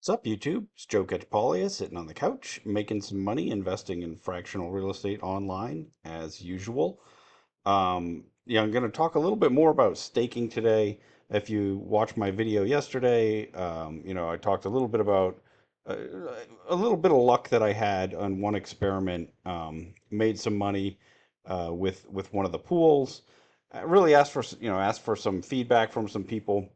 What's up, YouTube? It's Joe Catchpolia sitting on the couch, making some money investing in fractional real estate online as usual. I'm going to talk a little bit more about staking today. If you watched my video yesterday, I talked a little bit about uh, a little bit of luck that I had on one experiment. Made some money with one of the pools. I really asked for some feedback from some people.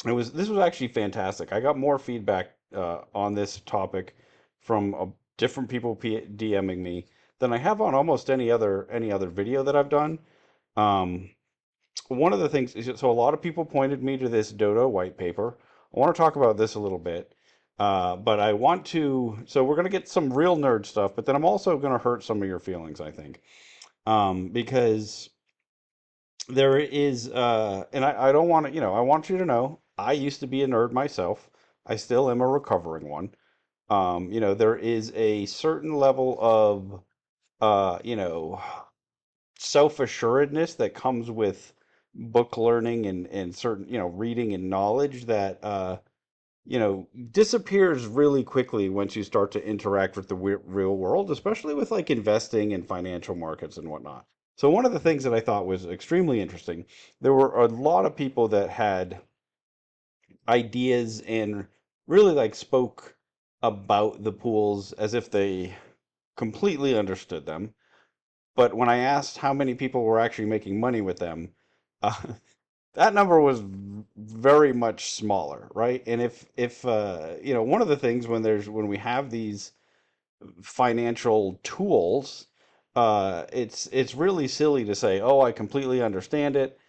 This was actually fantastic. I got more feedback on this topic from different people DMing me than I have on almost any other video that I've done. Um, One of the things is, so a lot of people pointed me to this DODO white paper. I want to talk about this a little bit, but I want to. So we're going to get some real nerd stuff, but then I'm also going to hurt some of your feelings, I think, because there is, and I don't want to, I want you to know, I used to be a nerd myself. I still am a recovering one. There is a certain level of, uh, you know, self-assuredness that comes with book learning and certain, reading and knowledge that, disappears really quickly once you start to interact with the real world, especially with like investing and financial markets and whatnot. So one of the things that I thought was extremely interesting, there were a lot of people that had ideas and really like spoke about the pools as if they completely understood them. But when I asked how many people were actually making money with them, uh, that number was very much smaller, right? And if one of the things when we have these financial tools, it's really silly to say, "Oh, I completely understand it,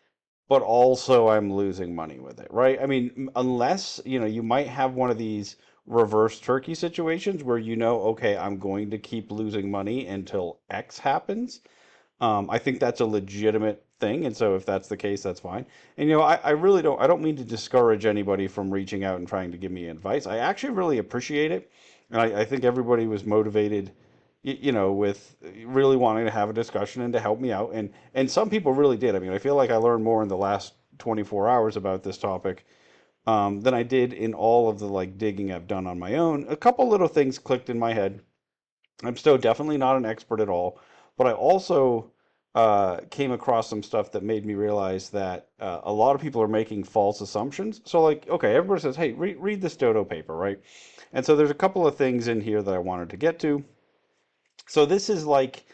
but also I'm losing money with it," right? I mean, unless, you might have one of these reverse turkey situations where okay, I'm going to keep losing money until X happens. I think that's a legitimate thing, and so if that's the case, that's fine. And I really don't. I don't mean to discourage anybody from reaching out and trying to give me advice. I actually really appreciate it, and I think everybody was motivated, with really wanting to have a discussion and to help me out. And some people really did. I mean, I feel like I learned more in the last 24 hours about this topic than I did in all of the like digging I've done on my own. A couple little things clicked in my head. I'm still definitely not an expert at all, but I also came across some stuff that made me realize that a lot of people are making false assumptions. So, like, okay, everybody says, "Hey, read this Dodo paper," right? And so there's a couple of things in here that I wanted to get to. So this is like,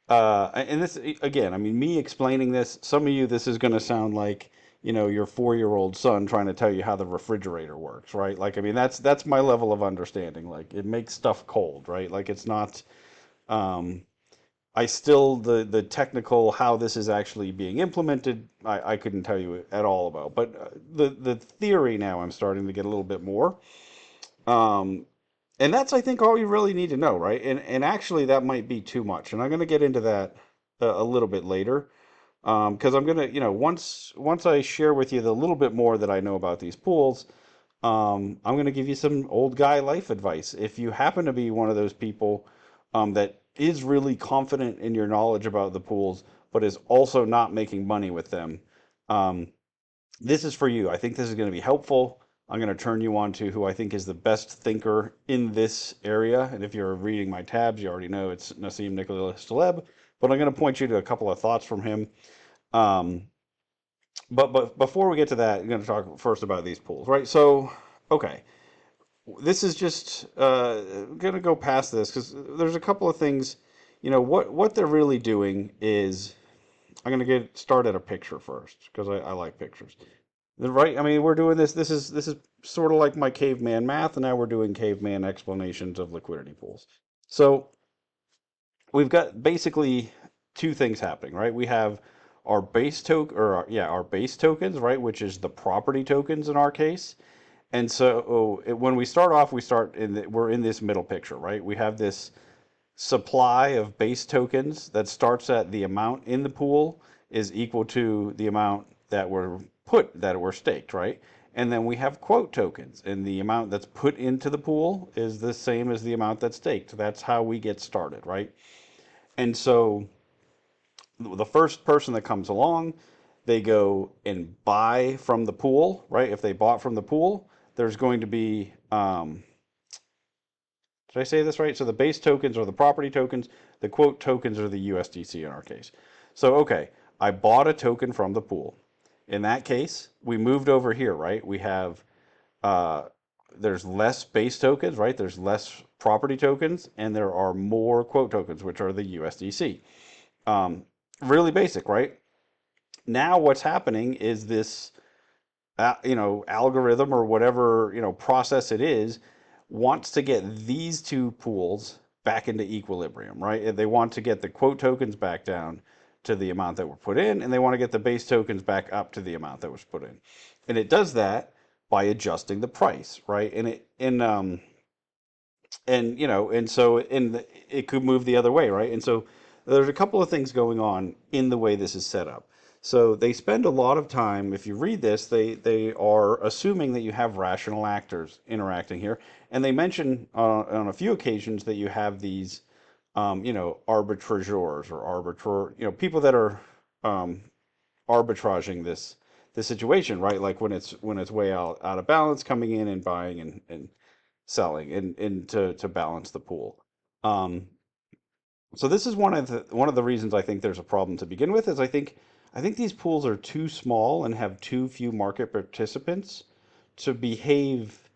and this again, I mean, me explaining this, some of you, this is going to sound like, your 4-year-old son trying to tell you how the refrigerator works, right? Like, I mean, that's my level of understanding. Like, it makes stuff cold, right? Like, it's not. Um, I still the technical how this is actually being implemented, I couldn't tell you at all about. But the theory now I'm starting to get a little bit more. Um, and that's, I think, all you really need to know, right? And actually, that might be too much. And I'm going to get into that a little bit later, because I'm going to, once I share with you the little bit more that I know about these pools, I'm going to give you some old guy life advice. If you happen to be one of those people that is really confident in your knowledge about the pools, but is also not making money with them, um, this is for you. I think this is going to be helpful. I'm going to turn you on to who I think is the best thinker in this area. And if you're reading my tabs, you already know it's Nassim Nicholas Taleb. But I'm going to point you to a couple of thoughts from him. Um, but before we get to that, I'm going to talk first about these pools, right? So, okay, this is just going to go past this because there's a couple of things. What they're really doing is I'm going to get start at a picture first because I like pictures. Right? I mean, we're doing this. This is sort of like my caveman math, and now we're doing caveman explanations of liquidity pools. So we've got basically two things happening, right? We have our base token, or our base tokens, right, which is the property tokens in our case. And so when we start off, we're in this middle picture, right? We have this supply of base tokens that starts at the amount in the pool is equal to the amount that were staked, right? And then we have quote tokens, and the amount that's put into the pool is the same as the amount that's staked. That's how we get started, right? And so the first person that comes along, they go and buy from the pool, right? If they bought from the pool, there's going to be, did I say this right? So the base tokens are the property tokens, the quote tokens are the USDC in our case. So, okay, I bought a token from the pool. In that case, we moved over here, right? We have, uh, there's less base tokens, right? There's less property tokens, and there are more quote tokens, which are the USDC. Um, really basic, right? Now what's happening is this algorithm or whatever, process it is, wants to get these two pools back into equilibrium, right? They want to get the quote tokens back down to the amount that were put in, and they want to get the base tokens back up to the amount that was put in. And it does that by adjusting the price, right? And so it could move the other way, right? And so there's a couple of things going on in the way this is set up. So they spend a lot of time, if you read this, they are assuming that you have rational actors interacting here, and they mention on a few occasions that you have these, arbitrageurs or arbiter, people that are um, arbitraging this situation, right? Like when it's way out of balance, coming in and buying and selling and to balance the pool. Um, so this is one of the reasons I think there's a problem to begin with is I think these pools are too small and have too few market participants to behave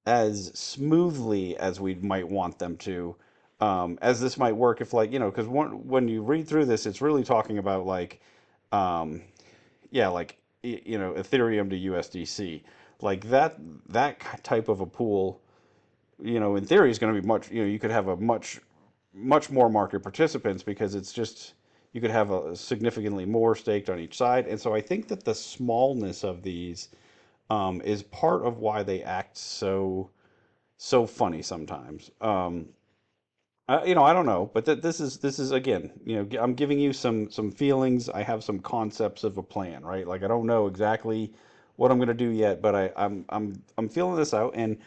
as smoothly as we might want them to. As this might work if like because when you read through this, it's really talking about like um, yeah, like Ethereum to USDC, like that type of a pool, in theory is going to be much, you could have a much more market participants because it's just you could have a significantly more staked on each side. And so I think that the smallness of these is part of why they act so funny sometimes. I don't know, but this is again, I'm giving you some feelings. I have some concepts of a plan, right? Like I don't know exactly what I'm going to do yet, but I'm feeling this out, and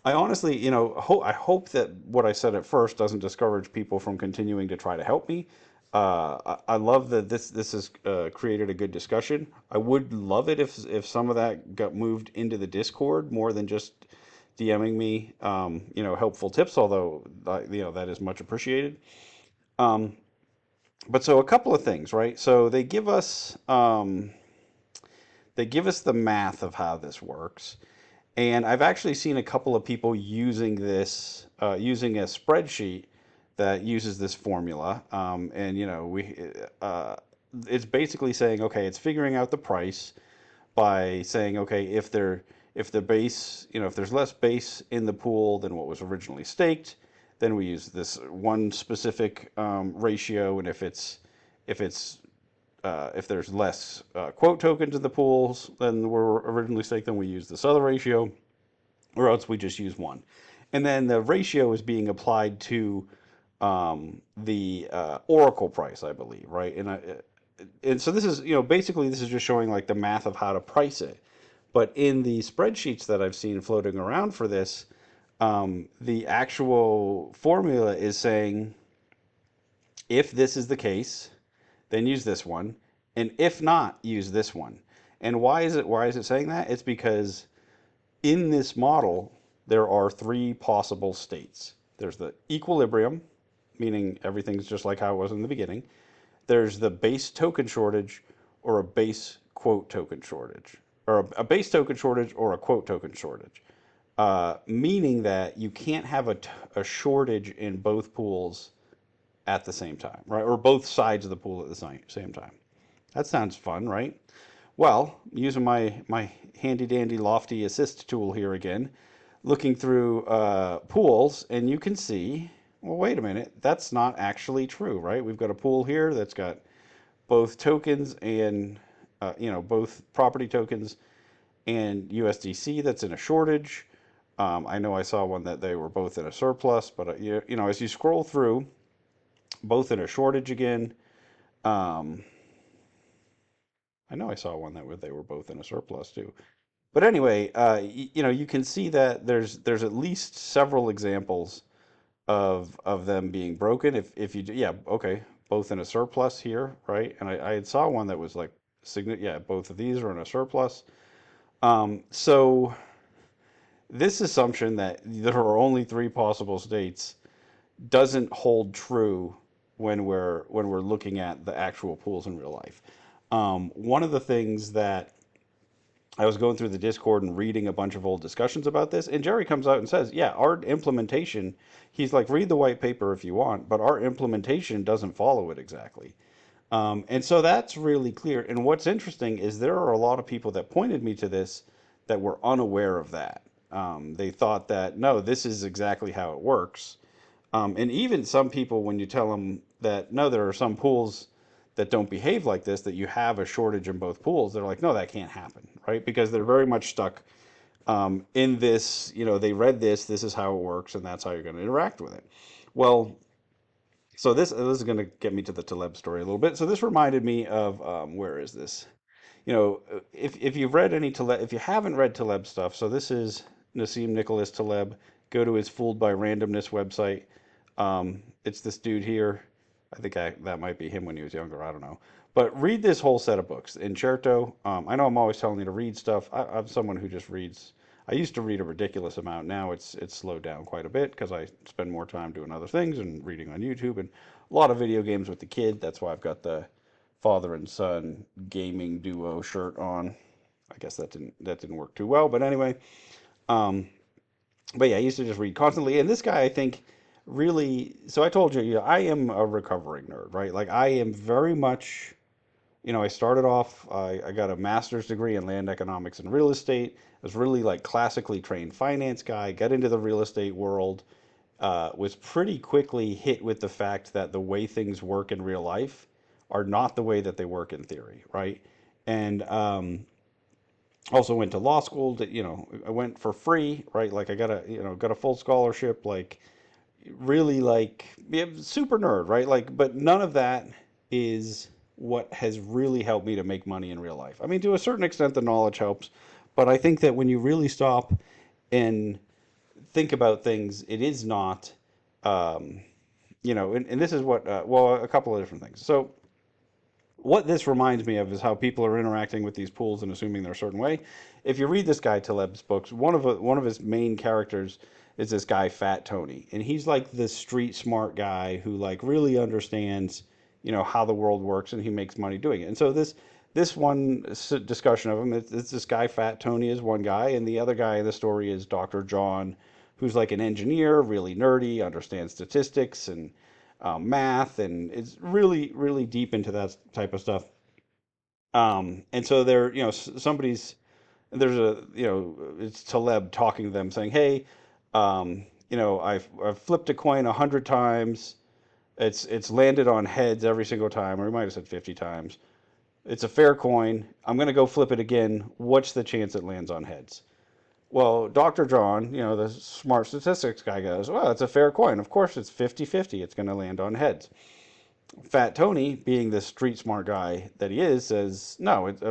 I honestly, I hope that what I said at first doesn't discourage people from continuing to try to help me. I love that this has created a good discussion. I would love it if some of that got moved into the Discord more than just DMing me, helpful tips, although, that is much appreciated. Um, but so a couple of things, right? So they give us the math of how this works, and I've actually seen a couple of people using this, using a spreadsheet that uses this formula, and it's basically saying, okay, it's figuring out the price by saying, okay, if the base, if there's less base in the pool than what was originally staked, then we use this one specific ratio, and if there's less quote tokens in the pools than were originally staked, then we use this other ratio, or else we just use one. And then the ratio is being applied to the Oracle price, I believe, right? And so this is, basically this is just showing like the math of how to price it. But in the spreadsheets that I've seen floating around for this, the actual formula is saying if this is the case, then use this one, and if not, use this one. And why is it saying that? It's because in this model there are three possible states. There's the equilibrium, meaning everything's just like how it was in the beginning. There's the base token shortage or a base quote token shortage, or a base token shortage or a quote token shortage, meaning that you can't have a shortage in both pools at the same time, right? Or both sides of the pool at the same time. That sounds fun, right? Well, using my handy dandy Lofty assist tool here again, looking through pools, and you can see, well, wait a minute, that's not actually true, right? We've got a pool here that's got both tokens and both property tokens and USDC that's in a shortage. I know I saw one that they were both in a surplus, but as you scroll through, both in a shortage again. Um, I know I saw one that they were both in a surplus too. But anyway, you can see that there's at least several examples of them being broken. If you yeah, okay, both in a surplus here, right? And I had saw one that was like yeah, both of these are in a surplus. So this assumption that there are only three possible states doesn't hold true when we're looking at the actual pools in real life. One of the things that I was going through the Discord and reading a bunch of old discussions about this, and Jerry comes out and says, "Yeah, our implementation." He's like, "Read the white paper if you want, but our implementation doesn't follow it exactly." And so that's really clear. And what's interesting is there are a lot of people that pointed me to this that were unaware of that. They thought that, no, this is exactly how it works. And even some people, when you tell them that, no, there are some pools that don't behave like this, that you have a shortage in both pools, they're like, no, that can't happen, right? Because they're very much stuck in this, they read this is how it works, and that's how you're going to interact with it. Well, so this is going to get me to the Taleb story a little bit. So this reminded me of where is this? If you've read any Taleb, if you haven't read Taleb stuff, so this is Nassim Nicholas Taleb. Go to his Fooled by Randomness website. It's this dude here. I think that might be him when he was younger. I don't know. But read this whole set of books. Incerto. I know I'm always telling you to read stuff. I'm someone who just reads. I used to read a ridiculous amount. Now it's slowed down quite a bit because I spend more time doing other things and reading on YouTube and a lot of video games with the kid. That's why I've got the father and son gaming duo shirt on. I guess that didn't work too well, but anyway. Um, but yeah, I used to just read constantly. And this guy, I think, really. So I told you, I am a recovering nerd, right? Like I am very much. I started off. I got a master's degree in land economics and real estate. I was really like classically trained finance guy. Got into the real estate world. Was pretty quickly hit with the fact that the way things work in real life are not the way that they work in theory, right? And also went to law school. I went for free, right? Like I got a full scholarship. Like really, like yeah, super nerd, right? Like, but none of that is what has really helped me to make money in real life. I mean, to a certain extent, the knowledge helps, but I think that when you really stop and think about things, it is not. Um, and this is what, well, a couple of different things. So, what this reminds me of is how people are interacting with these pools and assuming they're a certain way. If you read this guy Taleb's books, one of his main characters is this guy Fat Tony, and he's like this street smart guy who like really understands, how the world works, and he makes money doing it. And so this one discussion of him, it's this guy Fat Tony is one guy, and the other guy in the story is Dr. John, who's like an engineer, really nerdy, understands statistics and math, and is really, really deep into that type of stuff. And so there, there's it's Taleb talking to them saying, hey, I've flipped a coin 100 times. It's landed on heads every single time, or he might have said 50 times. It's a fair coin. I'm going to go flip it again. What's the chance it lands on heads? Well, Dr. John, the smart statistics guy goes, well, it's a fair coin. Of course, it's 50-50. It's going to land on heads. Fat Tony, being the street smart guy that he is, says no. It's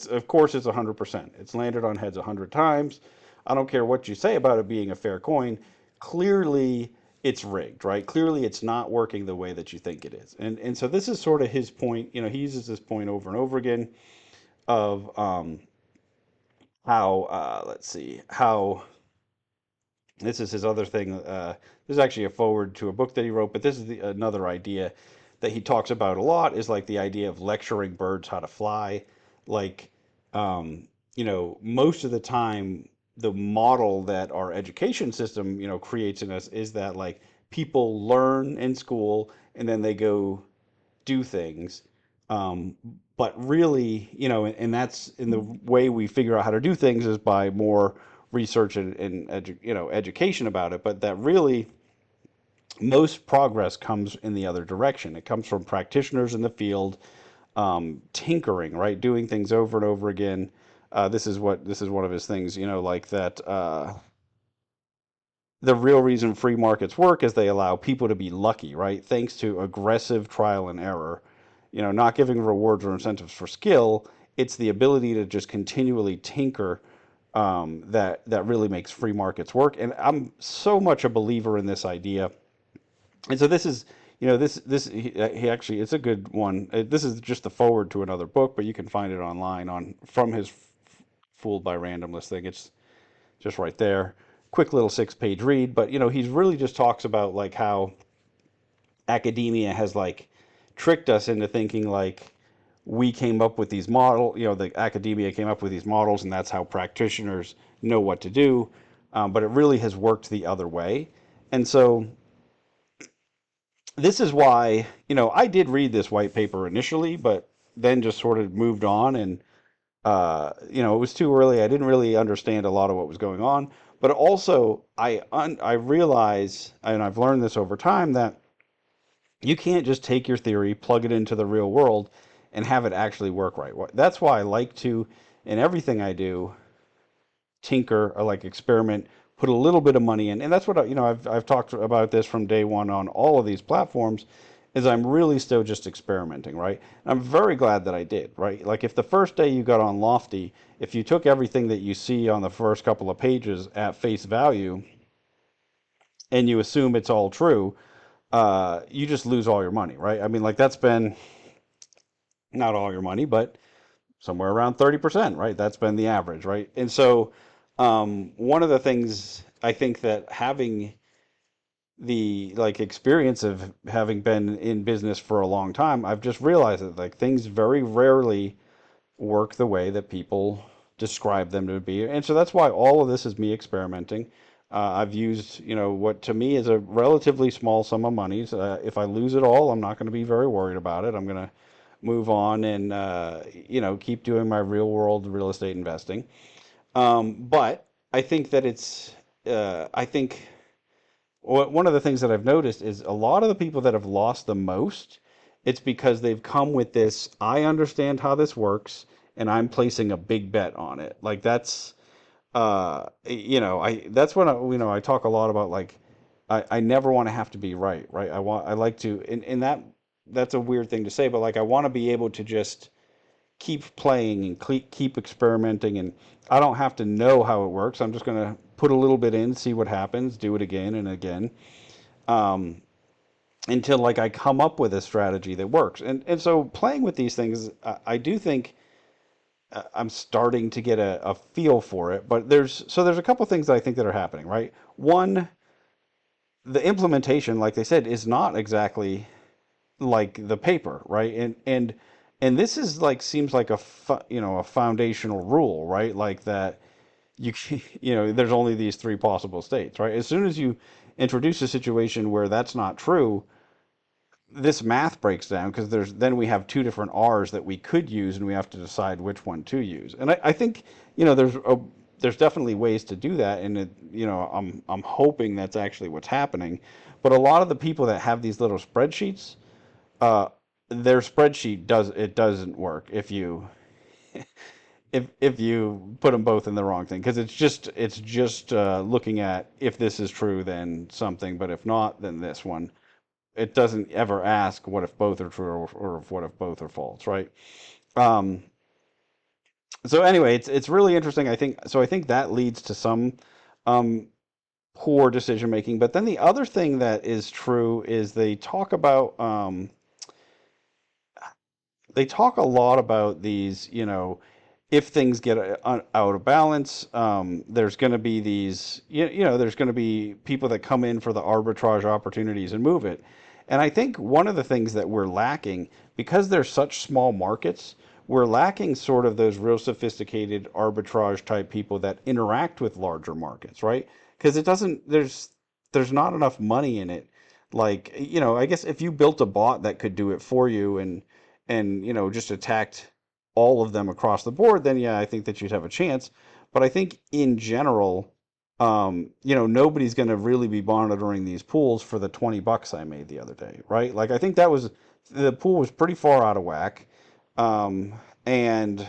of course it's 100%. It's landed on heads 100 times. I don't care what you say about it being a fair coin. Clearly, it's rigged, right? Clearly, it's not working the way that you think it is. And so this is sort of his point. He uses this point over and over again of how let's see how this is his other thing. This is actually a forward to a book that he wrote, but this is another idea that he talks about a lot is like the idea of lecturing birds how to fly. Like, most of the time, the model that our education system, creates in us is that like people learn in school and then they go do things. But really, and that's in the way we figure out how to do things is by more research and education about it. But that really most progress comes in the other direction. It comes from practitioners in the field, tinkering, right, doing things over and over again. This is one of his things, like that. The real reason free markets work is they allow people to be lucky, right? Thanks to aggressive trial and error, not giving rewards or incentives for skill. It's the ability to just continually tinker that really makes free markets work. And I'm so much a believer in this idea. And so this is, this he actually it's a good one. This is just the forward to another book, but you can find it online on from his Fooled by Randomness thing. just right there. Quick little 6 page read, but he's really just talks about like how academia has like tricked us into thinking like we came up with these model, the academia came up with these models, and that's how practitioners know what to do. But it really has worked the other way. And so this is why, I did read this white paper initially, but then just sort of moved on. And, it was too early. I didn't really understand a lot of what was going on. But also, I realize, and I've learned this over time, that you can't just take your theory, plug it into the real world, and have it actually work right. That's why I like to, in everything I do, tinker or like experiment, put a little bit of money in. And that's what I've talked about this from day one on all of these platforms. Is I'm really still just experimenting, right? And I'm very glad that I did, right? Like if the first day you got on Lofty, if you took everything that you see on the first couple of pages at face value and you assume it's all true, you just lose all your money, right? I mean, like that's been not all your money, but somewhere around 30%, right? That's been the average, right? And so, one of the things I think that having the like experience of having been in business for a long time, I've just realized that like things very rarely work the way that people describe them to be. And so that's why all of this is me experimenting. I've used, what to me is a relatively small sum of money. So, if I lose it all, I'm not going to be very worried about it. I'm going to move on and, keep doing my real world real estate investing. But I think that I think one of the things that I've noticed is a lot of the people that have lost the most, it's because they've come with this, I understand how this works, and I'm placing a big bet on it. Like that's when I talk a lot about like, I never want to have to be right, right? I like to, and that's a weird thing to say, but like, I want to be able to just keep playing and keep experimenting, and I don't have to know how it works. I'm just going to put a little bit in, see what happens, do it again and again, um, until like I come up with a strategy that works. And so playing with these things, I do think I'm starting to get a feel for it. But there's a couple things that I think that are happening, right? One, the implementation, like they said, is not exactly like the paper, right? And this is like seems like a foundational rule, right? Like that there's only these three possible states, right? As soon as you introduce a situation where that's not true, this math breaks down because then we have two different R's that we could use, and we have to decide which one to use. And I think there's definitely ways to do that, and I'm hoping that's actually what's happening. But a lot of the people that have these little spreadsheets, uh, their spreadsheet doesn't work if you put them both in the wrong thing, because it's just looking at if this is true then something, but if not then this one. It doesn't ever ask what if both are true, or what if both are false, right? Um, so anyway, it's really interesting. I think that leads to some um, poor decision making. But then the other thing that is true is they talk a lot about these, if things get out of balance, there's going to be there's going to be people that come in for the arbitrage opportunities and move it. And I think one of the things that we're lacking, because there's such small markets, we're lacking sort of those real sophisticated arbitrage type people that interact with larger markets, right? Because it doesn't, there's not enough money in it. Like, I guess if you built a bot that could do it for you, and just attacked all of them across the board, then yeah, I think that you'd have a chance. But I think in general, nobody's going to really be monitoring these pools for the $20 I made the other day, right? Like I think the pool was pretty far out of whack, and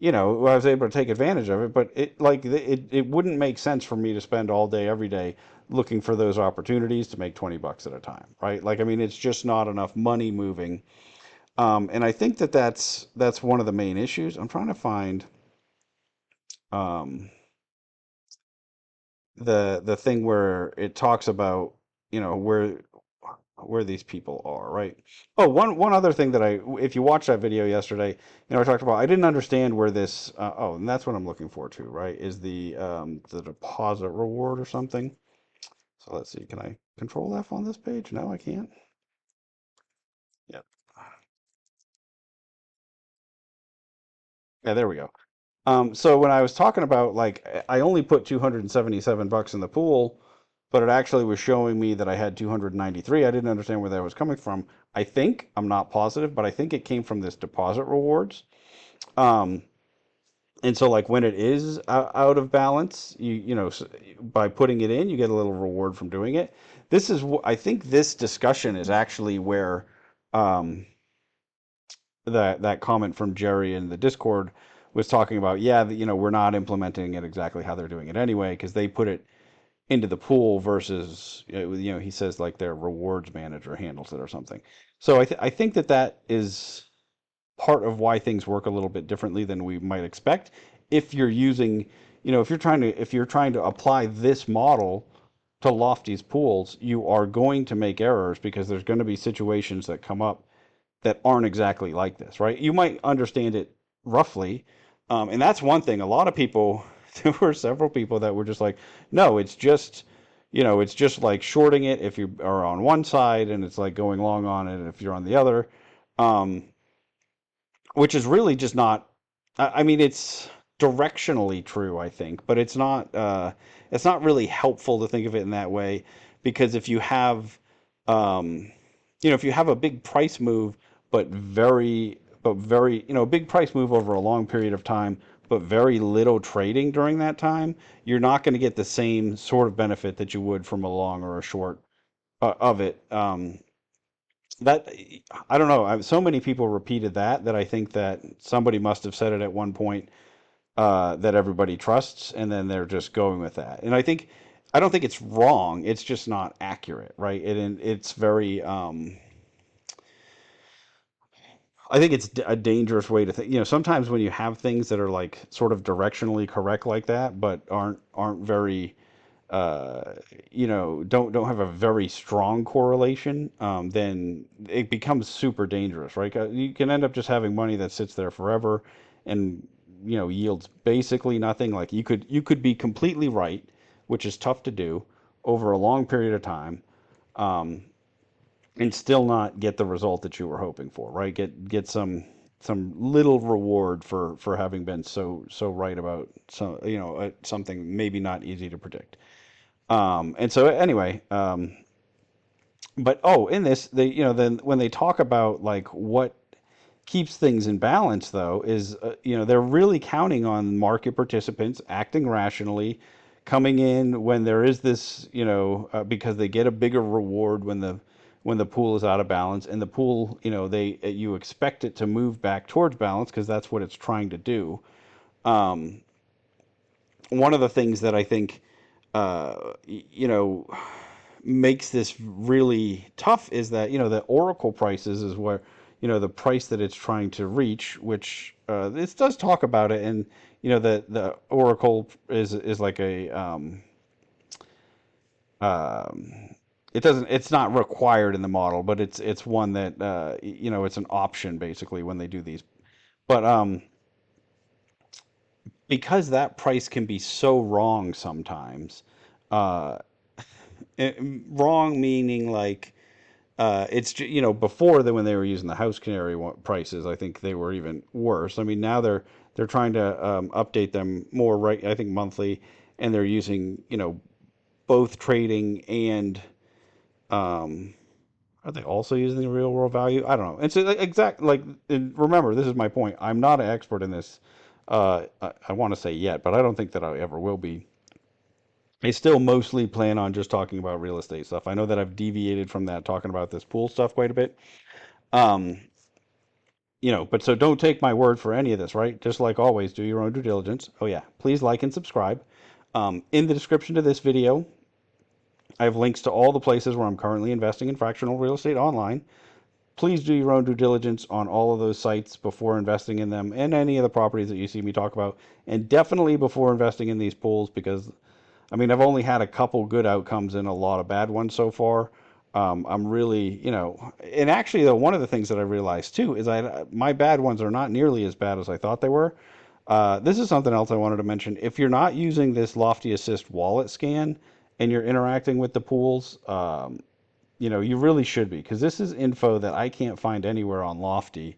I was able to take advantage of it. But it wouldn't make sense for me to spend all day every day looking for those opportunities to make $20 at a time, right? Like I mean, it's just not enough money moving, and I think that that's one of the main issues. I'm trying to find um, the thing where it talks about where where these people are, right? Oh, one other thing that if you watched that video yesterday, I talked about I didn't understand where this. Oh, and that's what I'm looking for too, right? Is the deposit reward or something? So let's see. Can I control F on this page? No, I can't. Yep. Yeah, there we go. So when I was talking about like I only put 277 bucks in the pool, but it actually was showing me that I had 293. I didn't understand where that was coming from. I think, I'm not positive, but I think it came from this deposit rewards. Um, and so like when it is out of balance, by putting it in, you get a little reward from doing it. I think this discussion is actually where um, that comment from Jerry in the Discord was talking about, yeah, we're not implementing it exactly how they're doing it anyway, because they put it into the pool versus, he says like their rewards manager handles it or something. So I think that is part of why things work a little bit differently than we might expect. If you're using, if you're trying to apply this model to Lofty's pools, you are going to make errors because there's going to be situations that come up that aren't exactly like this, right? You might understand it roughly, and that's one thing. A lot of people, there were several people that were just like, no, it's just like shorting it if you are on one side, and it's like going long on it if you're on the other, um, which is really just not. I mean, it's directionally true, I think, but it's not really helpful to think of it in that way because um, if you have a big price move, a big price move over a long period of time, but very little trading during that time, you're not going to get the same sort of benefit that you would from a long or a short of it. That I don't know. So many people repeated that I think that somebody must have said it at one point that everybody trusts, and then they're just going with that. And I don't think it's wrong. It's just not accurate, right? It's very. I think it's a dangerous way to think. Sometimes when you have things that are like sort of directionally correct like that, but aren't very don't have a very strong correlation, then it becomes super dangerous, right? You can end up just having money that sits there forever and yields basically nothing. Like you could be completely right, which is tough to do over a long period of time, um, and still not get the result that you were hoping for, right? Get some little reward for having been so right about something maybe not easy to predict. And so anyway, but in this, then when they talk about like what keeps things in balance, though, is they're really counting on market participants acting rationally, coming in when there is this, because they get a bigger reward when the pool is out of balance, and the pool, you expect it to move back towards balance because that's what it's trying to do. Um, One of the things that I think, you know, makes this really tough is that the Oracle prices is where the price that it's trying to reach, which this does talk about it, and the Oracle is like a um, it's not required in the model, but it's one that it's an option basically when they do these. But because that price can be so wrong sometimes, uh, wrong meaning like before when they were using the house canary prices, I think they were even worse. I mean, now they're trying to update them more, right? I think monthly, and they're using both trading and um, are they also using the real world value? I don't know. And so and remember, this is my point. I'm not an expert in this. I want to say yet, but I don't think that I ever will be. I still mostly plan on just talking about real estate stuff. I know that I've deviated from that, talking about this pool stuff quite a bit. Um, but so don't take my word for any of this, right? Just like always, do your own due diligence. Oh yeah, please like and subscribe. In the description to this video, I have links to all the places where I'm currently investing in fractional real estate online. Please do your own due diligence on all of those sites before investing in them and any of the properties that you see me talk about, and definitely before investing in these pools because I mean, I've only had a couple good outcomes and a lot of bad ones so far. I'm really, and actually though, one of the things that I realized too is my bad ones are not nearly as bad as I thought they were. This is something else I wanted to mention. If you're not using this Lofty Assist wallet scan and you're interacting with the pools, you really should be, because this is info that I can't find anywhere on Lofty.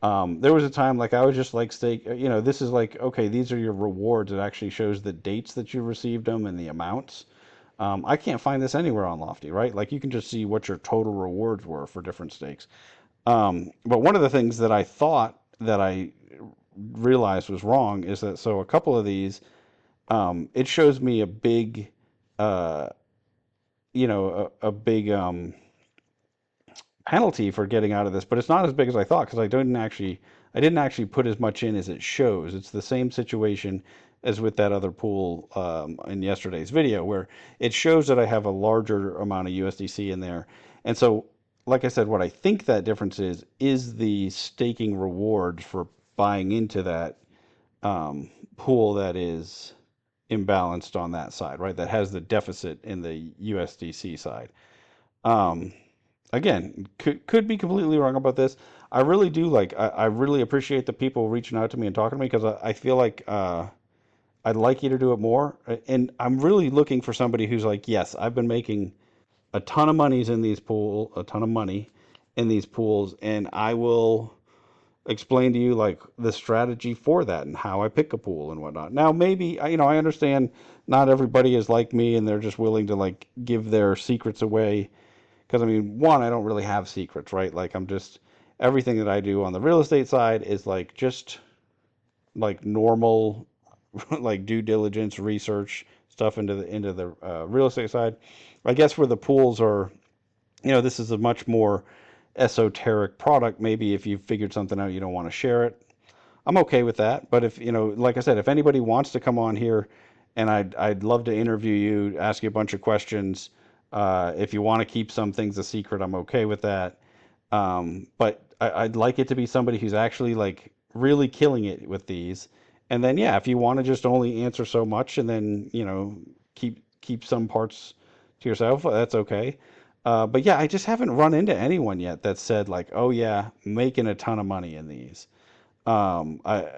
There was a time like I was just like stake, this is like, okay, these are your rewards. It actually shows the dates that you received them and the amounts. I can't find this anywhere on Lofty, right? Like you can just see what your total rewards were for different stakes. But one of the things that I thought that I realized was wrong is that, so a couple of these, it shows me a big, uh, a big penalty for getting out of this, but it's not as big as I thought, because I didn't actually put as much in as it shows. It's the same situation as with that other pool in yesterday's video, where it shows that I have a larger amount of USDC in there. And so, like I said, what I think that difference is the staking rewards for buying into that pool that is imbalanced on that side, right? That has the deficit in the USDC side. Um, Again, could be completely wrong about this. I really do I really appreciate the people reaching out to me and talking to me, because I feel like I'd like you to do it more. And I'm really looking for somebody who's like, yes, I've been making a ton of money in these pools, and I will explain to you like the strategy for that and how I pick a pool and whatnot. Now, maybe I understand not everybody is like me and they're just willing to like give their secrets away, because I mean, one, I don't really have secrets, right? Like I'm just, everything that I do on the real estate side is like just like normal, like due diligence, research stuff into the real estate side. I guess where the pools are, this is a much more esoteric product. Maybe if you figured something out, you don't want to share it. I'm okay with that. But if, like I said, if anybody wants to come on here, and I'd love to interview you, ask you a bunch of questions. If you want to keep some things a secret, I'm okay with that. But I'd like it to be somebody who's actually like really killing it with these. And then yeah, if you want to just only answer so much and then keep some parts to yourself, that's okay. But yeah, I just haven't run into anyone yet that said like, oh yeah, making a ton of money in these. I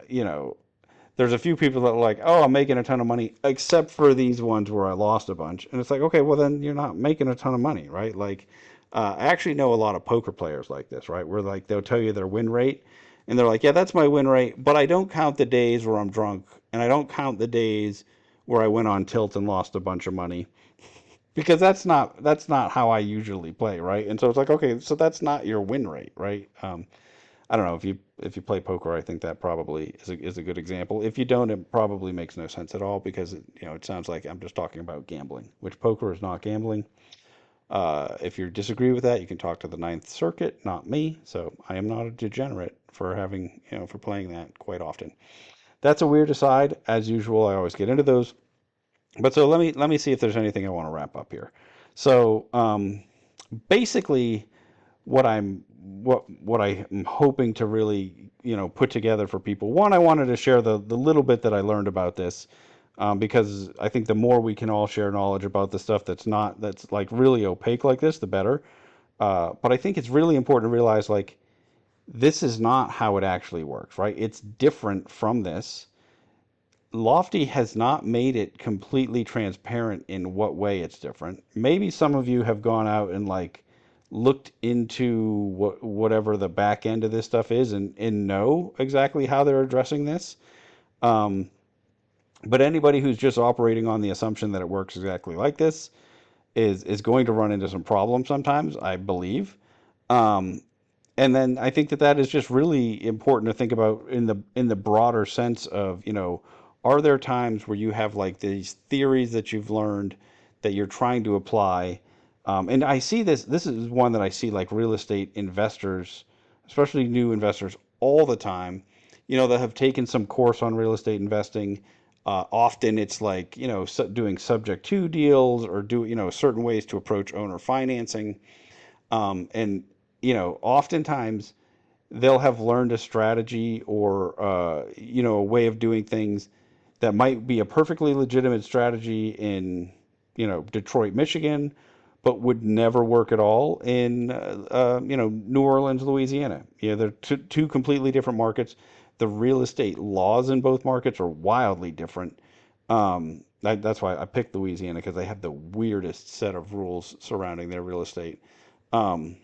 there's a few people that are like, oh, I'm making a ton of money, except for these ones where I lost a bunch. And it's like, okay, well, then you're not making a ton of money, right? Like, I actually know a lot of poker players like this, right? Where like they'll tell you their win rate, and they're like, yeah, that's my win rate, but I don't count the days where I'm drunk, and I don't count the days where I went on tilt and lost a bunch of money, because that's not how I usually play, right? And so it's like, okay, so that's not your win rate, right? I don't know if you play poker. I think that probably is a good example. If you don't, it probably makes no sense at all, because it sounds like I'm just talking about gambling, which poker is not gambling. If you disagree with that, you can talk to the Ninth Circuit, not me. So I am not a degenerate for for playing that quite often. That's a weird aside. As usual, I always get into those. But so let me see if there's anything I want to wrap up here. So basically, what I am hoping to really put together for people. One, I wanted to share the little bit that I learned about this, because I think the more we can all share knowledge about the stuff that's like really opaque like this, the better. But I think it's really important to realize like this is not how it actually works, right? It's different from this. Lofty has not made it completely transparent in what way it's different. Maybe some of you have gone out and like looked into whatever the back end of this stuff is, and know exactly how they're addressing this. Um, but anybody who's just operating on the assumption that it works exactly like this is going to run into some problems sometimes, I believe. Um, and then I think that is just really important to think about in the broader sense of, are there times where you have like these theories that you've learned that you're trying to apply? And I see this is one that I see like real estate investors, especially new investors, all the time, that have taken some course on real estate investing. Often it's like, doing subject to deals, or certain ways to approach owner financing. And oftentimes they'll have learned a strategy, or a way of doing things that might be a perfectly legitimate strategy in Detroit, Michigan, but would never work at all in New Orleans, Louisiana. They're two completely different markets. The real estate laws in both markets are wildly different. That's why I picked Louisiana, because they have the weirdest set of rules surrounding their real estate. Um,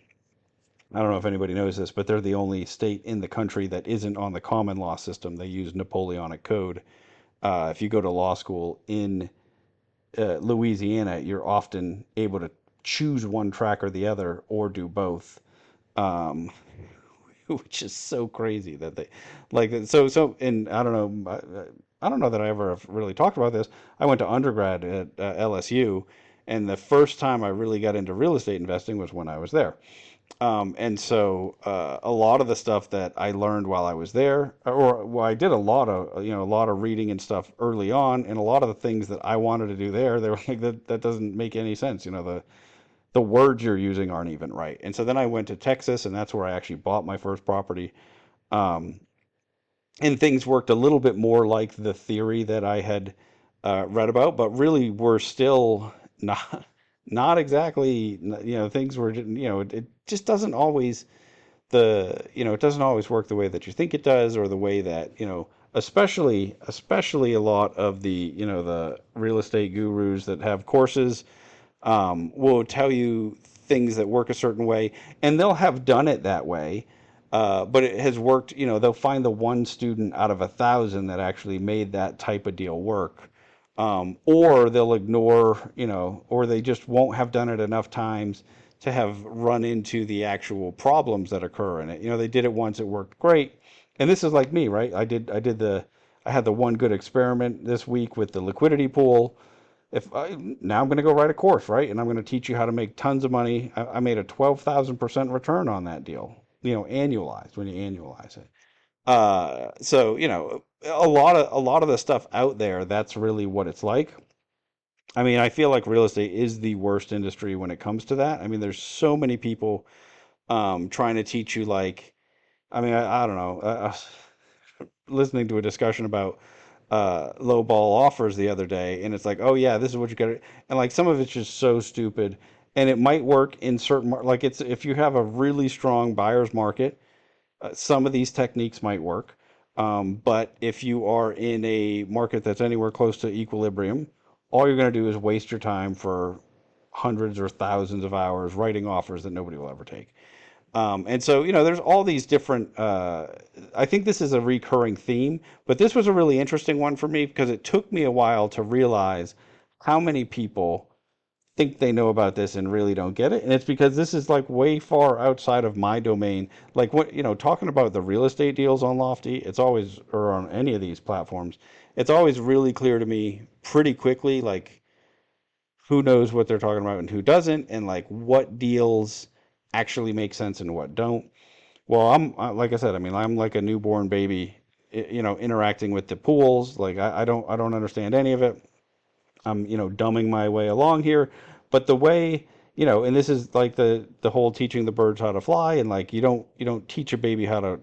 I don't know if anybody knows this, but they're the only state in the country that isn't on the common law system. They use Napoleonic Code. If you go to law school in Louisiana, you're often able to choose one track or the other, or do both, um, which is so crazy that they like so. And I don't know, I don't know that I ever have really talked about this. I went to undergrad at LSU, and the first time I really got into real estate investing was when I was there. And so a lot of the stuff that I learned while I was there, or well, I did a lot of a lot of reading and stuff early on, and a lot of the things that I wanted to do there, they were like that doesn't make any sense. The words you're using aren't even right. And so then I went to Texas, and that's where I actually bought my first property. Um, and things worked a little bit more like the theory that I had read about, but really were still not exactly. Things were it just doesn't always it doesn't always work the way that you think it does, or the way that especially a lot of the the real estate gurus that have courses will tell you things that work a certain way, and they'll have done it that way. But it has worked. They'll find the one student out of 1,000 that actually made that type of deal work, or they'll ignore, or they just won't have done it enough times to have run into the actual problems that occur in it. They did it once, it worked great, and this is like me, right? I had the one good experiment this week with the liquidity pool. If I Now I'm going to go write a course, right? And I'm going to teach you how to make tons of money. I made a 12,000% return on that deal, annualized, when you annualize it. So a lot of the stuff out there, that's really what it's like. I mean, I feel like real estate is the worst industry when it comes to that. I mean, there's so many people trying to teach you, like, I mean, I don't know. Listening to a discussion about low ball offers the other day, and it's like, oh yeah, this is what you got, and like some of it's just so stupid, and it might work in certain like it's if you have a really strong buyer's market, some of these techniques might work. But if you are in a market that's anywhere close to equilibrium, all you're going to do is waste your time for hundreds or thousands of hours writing offers that nobody will ever take. And so, there's all these different. I think this is a recurring theme, but this was a really interesting one for me because it took me a while to realize how many people think they know about this and really don't get it. And it's because this is like way far outside of my domain. Like what, talking about the real estate deals on Lofty, it's always, or on any of these platforms, it's always really clear to me pretty quickly, like who knows what they're talking about and who doesn't, and like what deals actually make sense and what don't. Well, like I said, I mean, I'm like a newborn baby, interacting with the pools. Like I don't understand any of it. I'm, dumbing my way along here. But the way, and this is like the whole teaching the birds how to fly, and like you don't teach a baby how to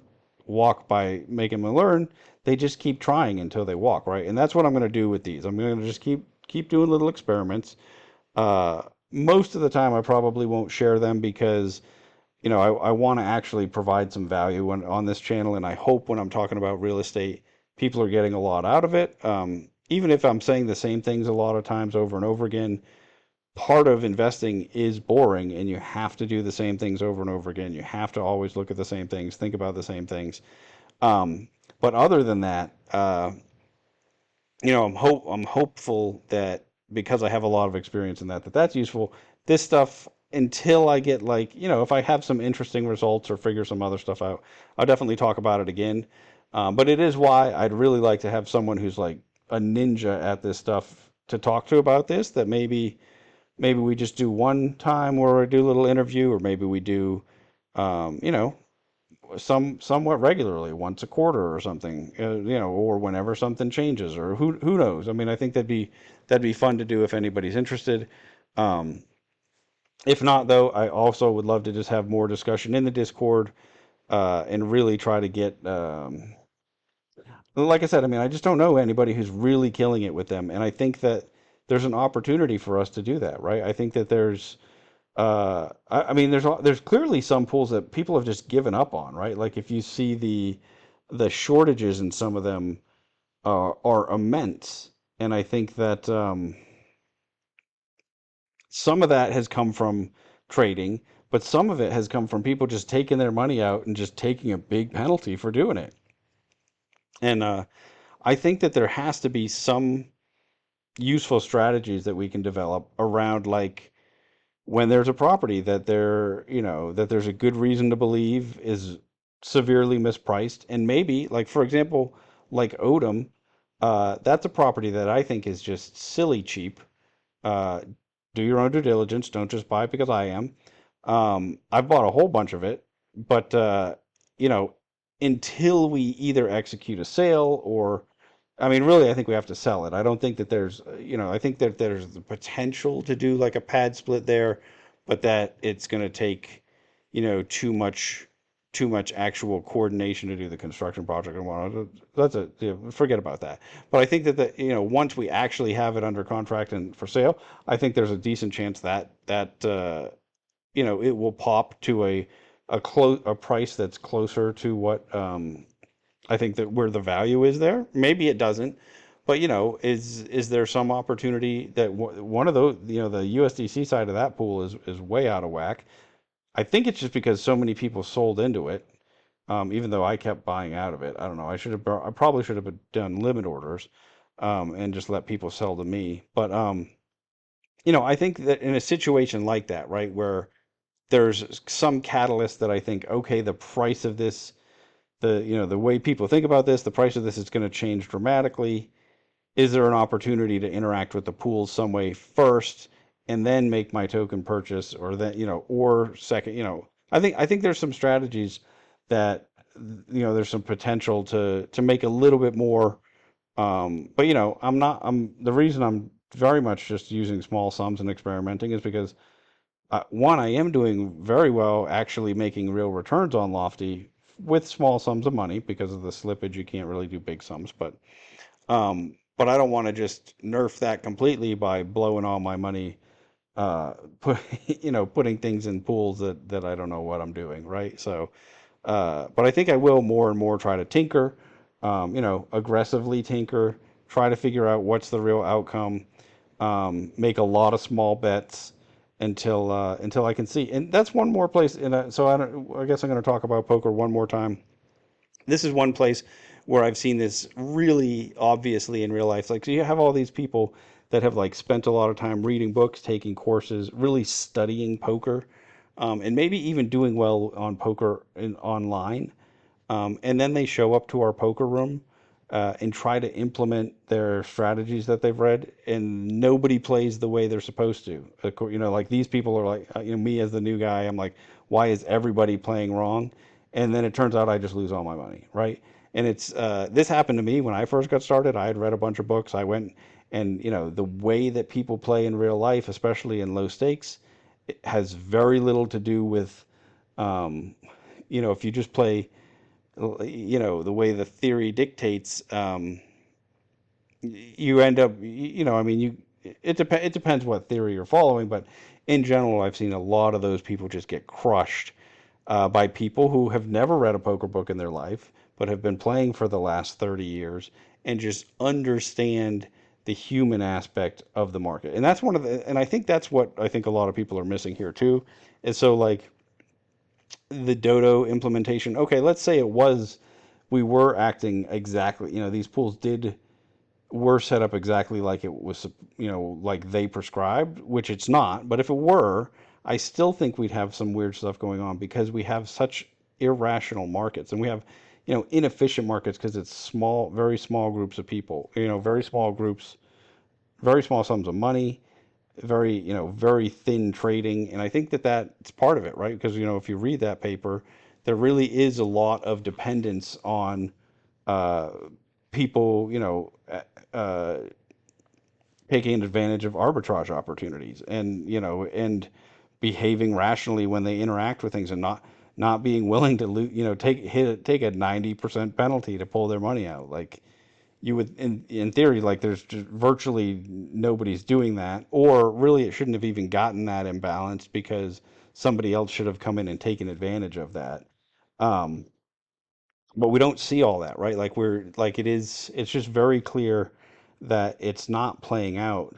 walk by making them learn. They just keep trying until they walk, right? And that's what I'm going to do with these. I'm going to just keep doing little experiments. Uh, Most of the time, I probably won't share them because I want to actually provide some value on this channel, and I hope when I'm talking about real estate, people are getting a lot out of it. Even if I'm saying the same things a lot of times over and over again, part of investing is boring, and you have to do the same things over and over again. You have to always look at the same things, think about the same things. Um, but other than that, I'm hopeful that because I have a lot of experience in that, that's useful. This stuff, until I get, like, if I have some interesting results or figure some other stuff out, I'll definitely talk about it again. But it is why I'd really like to have someone who's like a ninja at this stuff to talk to about this. That maybe we just do one time where we do a little interview, or maybe we do um, you know somewhat regularly, once a quarter or something, or whenever something changes, or who knows. I mean, I think that'd be fun to do if anybody's interested. Um, if not, though, I also would love to just have more discussion in the Discord, and really try to get, like I said, I mean, I just don't know anybody who's really killing it with them, and I think that there's an opportunity for us to do that, right? I think that there's, I mean, there's clearly some pools that people have just given up on, right? Like if you see the shortages in some of them are immense, and I think that some of that has come from trading, but some of it has come from people just taking their money out and just taking a big penalty for doing it. And I think that there has to be some useful strategies that we can develop around like when there's a property that that there's a good reason to believe is severely mispriced, and maybe like for example like Odom, that's a property that I think is just silly cheap. uh, do your own due diligence. Don't just buy it because I am. I've bought a whole bunch of it, but you know, until we either execute a sale or, I mean, really, I think we have to sell it. I don't think that I think that there's the potential to do like a pad split there, but that it's going to take, too much actual coordination to do the construction project and whatnot. Forget about that. But I think that once we actually have it under contract and for sale, I think there's a decent chance that it will pop to a price that's closer to what I think that where the value is there. Maybe it doesn't, but is there some opportunity that one of those, the USDC side of that pool is way out of whack. I think it's just because so many people sold into it. Even though I kept buying out of it, I don't know. I probably should have done limit orders, and just let people sell to me. But I think that in a situation like that, right, where there's some catalyst that I think, okay, the price of this, the way people think about this, the price of this is going to change dramatically. Is there an opportunity to interact with the pools some way first and then make my token purchase, or then, or second, I think there's some strategies that, there's some potential to make a little bit more. But I'm the reason I'm very much just using small sums and experimenting is because one, I am doing very well actually making real returns on Lofty with small sums of money. Because of the slippage, you can't really do big sums, but I don't want to just nerf that completely by blowing all my money, put, putting things in pools that I don't know what I'm doing, right? So, but I think I will more and more try to tinker, aggressively tinker, try to figure out what's the real outcome, make a lot of small bets until I can see. And that's one more place. So I guess I'm going to talk about poker one more time. This is one place where I've seen this really obviously in real life. Like, so you have all these people that have like spent a lot of time reading books, taking courses, really studying poker, and maybe even doing well on poker online. And then they show up to our poker room, and try to implement their strategies that they've read, and nobody plays the way they're supposed to. Like these people are like, me as the new guy, I'm like, why is everybody playing wrong? And then it turns out I just lose all my money, right? And it's this happened to me when I first got started. I had read a bunch of books. I went and the way that people play in real life, especially in low stakes, it has very little to do with, um, if you just play, the way the theory dictates, you end up, I mean, it depends what theory you're following, but in general, I've seen a lot of those people just get crushed, by people who have never read a poker book in their life, but have been playing for the last 30 years and just understand the human aspect of the market. And that's and I think that's what I think a lot of people are missing here too. And so like the Dodo implementation, okay, let's say we were acting exactly, these pools were set up exactly like it was, like they prescribed, which it's not. But if it were, I still think we'd have some weird stuff going on because we have such irrational markets, and we have, inefficient markets because it's small, very small groups of people, very small groups, very small sums of money, very thin trading. And I think that that's part of it, right? Because, if you read that paper, there really is a lot of dependence on, uh, people, taking advantage of arbitrage opportunities, and behaving rationally when they interact with things, and not being willing to take a 90% penalty to pull their money out. Like, you would in theory, like, there's just virtually nobody's doing that, or really it shouldn't have even gotten that imbalanced because somebody else should have come in and taken advantage of that. Um, but we don't see all that, right? Like, we're like, it's just very clear that it's not playing out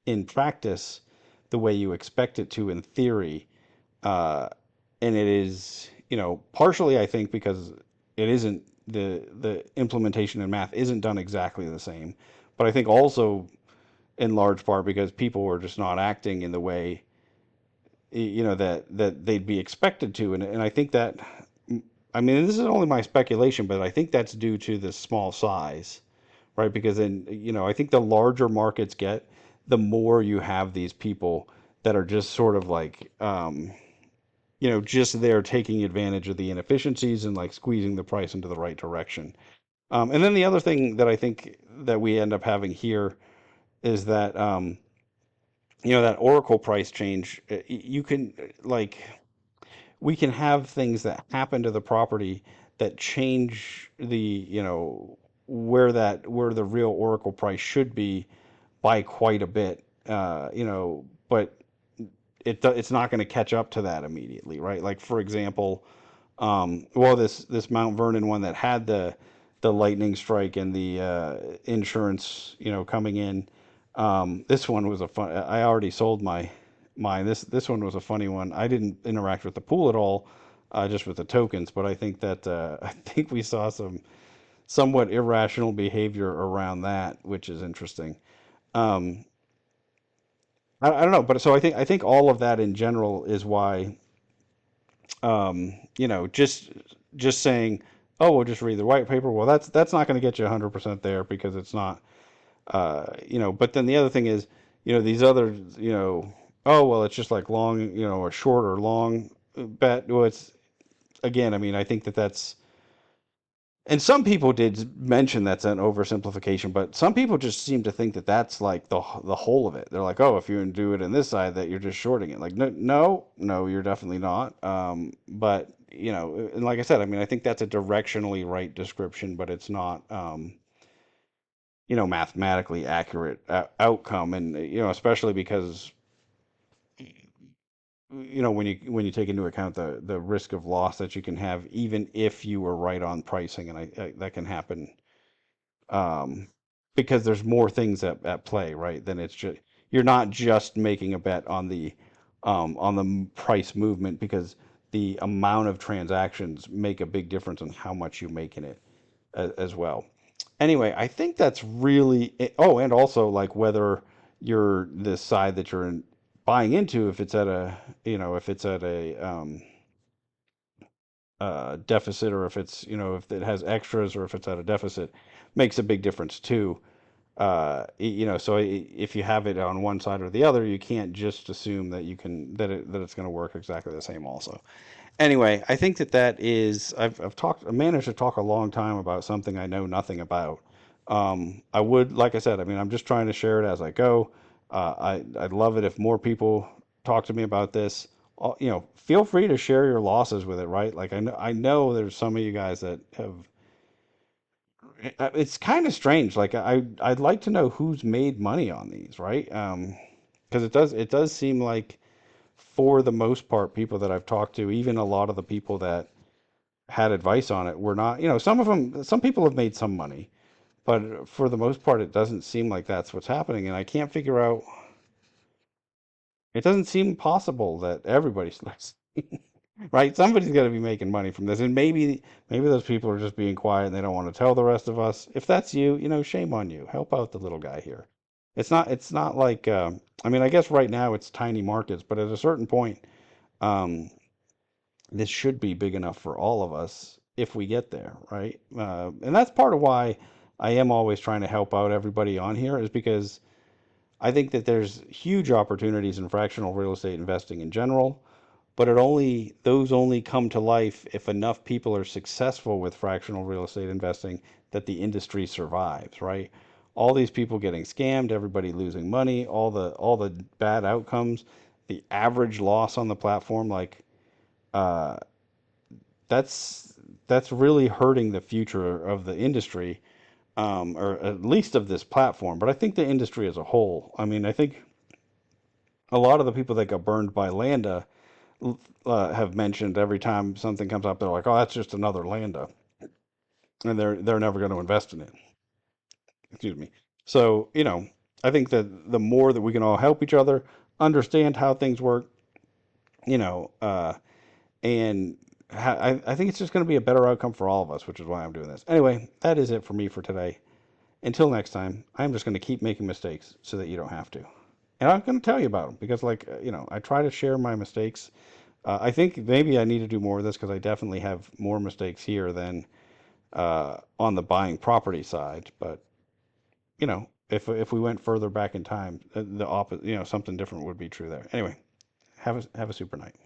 in practice the way you expect it to in theory. Uh, and it is, partially, I think, because it isn't, the implementation in math isn't done exactly the same. But I think also in large part because people were just not acting in the way, that they'd be expected to. And I think that, I mean, this is only my speculation, but I think that's due to the small size, right? Because then, I think the larger markets get, the more you have these people that are just sort of like, just there taking advantage of the inefficiencies and like squeezing the price into the right direction. And then the other thing that I think that we end up having here is that, that Oracle price change. You can, like, we can have things that happen to the property that change the, where the real Oracle price should be by quite a bit. But it's not going to catch up to that immediately, right? Like, for example, well, this Mount Vernon one that had the lightning strike and the insurance, coming in. This one was a fun. I already sold mine. This one was a funny one. I didn't interact with the pool at all, just with the tokens. But I think that I think we saw some somewhat irrational behavior around that, which is interesting. Um, I don't know, but so I think all of that in general is why, just saying, oh, we'll just read the white paper. Well, that's not going to get you 100% there because it's not, But then the other thing is, these other, oh, well, it's just like long, a short or long bet. Well, it's again, I mean, I think that that's, and some people did mention that's an oversimplification, but some people just seem to think that that's like the whole of it. They're like, oh, if you do it in this side, that you're just shorting it. Like, no, no, no, you're definitely not. But and like I said, I mean, I think that's a directionally right description, but it's not, mathematically accurate outcome, and especially because when you take into account the risk of loss that you can have, even if you were right on pricing, and that can happen, um, because there's more things at play, right? Then it's just, you're not just making a bet on the price movement, because the amount of transactions make a big difference on how much you make in it as well. Anyway, I think that's really it. Oh, and also, like, whether you're the side that you're buying into, if it's at a, if it's at a, deficit, or if it's, if it has extras, or if it's at a deficit, makes a big difference too. So if you have it on one side or the other, you can't just assume that you can that it's going to work exactly the same also. Anyway, I think that is, I managed to talk a long time about something I know nothing about. I would, like I said, I mean, I'm just trying to share it as I go. I'd love it if more people talk to me about this. Feel free to share your losses with it, right? Like, I know there's some of you guys that have. It's kind of strange. Like, I'd like to know who's made money on these, right? Because it does seem like, for the most part, people that I've talked to, even a lot of the people that had advice on it, were not, some people have made some money, but for the most part, it doesn't seem like that's what's happening. And I can't figure out, it doesn't seem possible that everybody's right? Somebody's got to be making money from this. And maybe those people are just being quiet and they don't want to tell the rest of us. If that's you, shame on you. Help out the little guy here. It's not like, I mean, I guess right now it's tiny markets, but at a certain point, um, this should be big enough for all of us if we get there, right? And that's part of why I am always trying to help out everybody on here, is because I think that there's huge opportunities in fractional real estate investing in general, but those only come to life if enough people are successful with fractional real estate investing that the industry survives, right? All these people getting scammed, everybody losing money, all the bad outcomes, the average loss on the platform, like, uh, that's that's really hurting the future of the industry. or at least of this platform, but I think the industry as a whole. I mean, I think a lot of the people that got burned by Lambda have mentioned every time something comes up, they're like, "Oh, that's just another Lambda," and they're never going to invest in it. Excuse me. So, I think that the more that we can all help each other understand how things work, you know, and I think it's just going to be a better outcome for all of us, which is why I'm doing this. Anyway, that is it for me for today. Until next time, I'm just going to keep making mistakes so that you don't have to. And I'm going to tell you about them because, like, I try to share my mistakes. I think maybe I need to do more of this because I definitely have more mistakes here than on the buying property side. But if we went further back in time, the opposite, something different would be true there. Anyway, have a super night.